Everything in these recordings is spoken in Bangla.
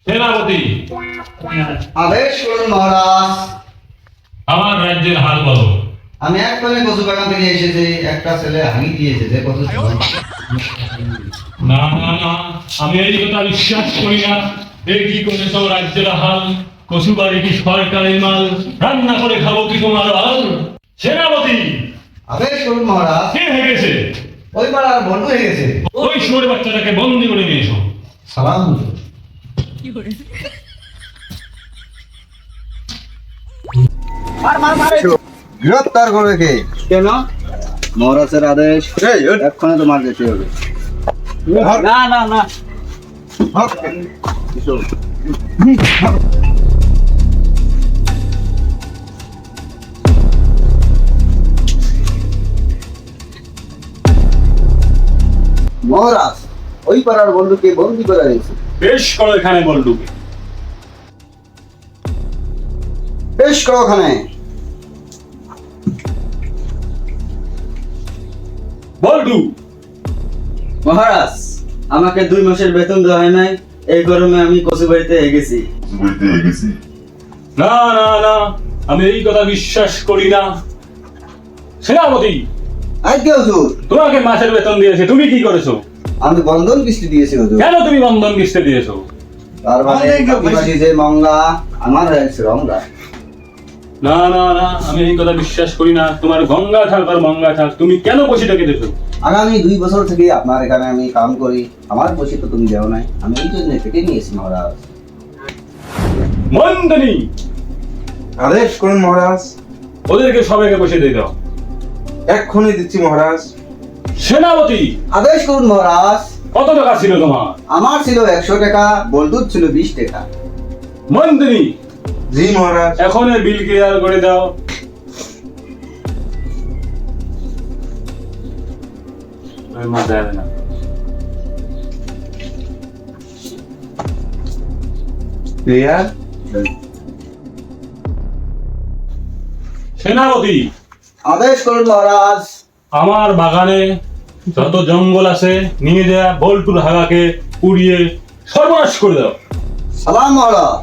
সেনাপতি, আদেশ করুন মহারাজ। আমার রাজ্যের হাল বলো। আমি এক্ষুনি কচু বাগান থেকে এসেছি, একটা ছেলে হাঁড়ি দিয়েছে যে কচু না না না, আমি এই কথা বিশ্বাস করি না। এ কি করেছ রাজ্যের হাল? কচু বাড়ি কি সরকারের মাল? রান্না করে খাবো কি তোমার হাল? সেনাপতি, আদেশ করুন মহারাজ। কে হয়ে গেছে? ওই পাড়ার বন্ধু হয়ে গেছে। ওই শুয়োর বাচ্চাটাকে বন্দি করে নিয়ে এসো। সালাম হুজুর। গ্রেপ্তার করবে কে? কেন? মহারাজের আদেশ, এক্ষুনি তোমার যেতে হবে। না না না, মহারাজ, ওই পাড়ার বন্ধুকে বন্দি করে রেখেছে। বেশ করো এখানে বল্টুকে। বেশ করো ওখানে। বল্টু, মহারাজ আমাকে 2 মাসের বেতন দেওয়া হয় নাই, এই গরমে আমি কচু বাড়িতে গেছি। না না না, আমি এই কথা বিশ্বাস করি না। সেনাপতি, আজকে হুজুর তোমাকে মাসের বেতন দিয়েছে, তুমি কি করেছো? আমি বন্ধন কিস্তি দিয়েছি হুজুর। কেন তুমি বন্ধন কিস্তি দিয়েছো? তার মানে কাকিমাটি যে মঙ্গা আমার হয়েছে রঙ্গা। না না না, আমি এই কথা বিশ্বাস করি না। তোমার গঙ্গা থাক আর মঙ্গা থাক, তুমি কেন বসিটা কেটেছো? আগামী 2 বছর থেকে আপনার এখানে আমি কাম করি, আমার পয়সা তো তুমি দেও নাই, আমি এই জন্য কেটে নিয়েছি মহারাজ। মন্দিনী, আদেশ করুন মহারাজ। ওদেরকে সবাইকে বসে দিয়ে দাও। এক্ষুনি দিচ্ছি মহারাজ। সেনাপতি, আদেশ করুন মহারাজ। কত টাকা ছিল তোমার? আমার ছিল 100 টাকা, বল্টুর ছিল 20 টাকা। মন্দিনী, জি মহারাজ। এখন বিল ক্লিয়ার করে দাও। মজা হবে না। ক্লিয়ার। সেনাপতি, আদেশ করুন মহারাজ। আমার বাগানে যত জঙ্গল আছে নিয়ে যা বল্টুর হাগাকে পুড়িয়ে সর্বনাশ করে দাও। সালাম মহারাজ।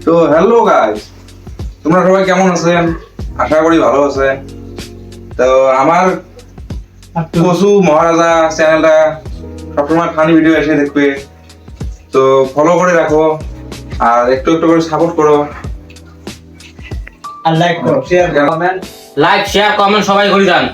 তো হ্যালো গাইস, তোমরা সবাই কেমন আছেন? আশা করি ভালো আছেন। তো আমার কচু মহারাজা চ্যানেলটা সবসময় ফানি ভিডিও এসে দেখবে, তো ফলো করে রাখো আর একটু একটু করে সাপোর্ট করো। আর লাইক করো, শেয়ার করো, কমেন্ট। লাইক শেয়ার কমেন্ট সবাই করে দেন।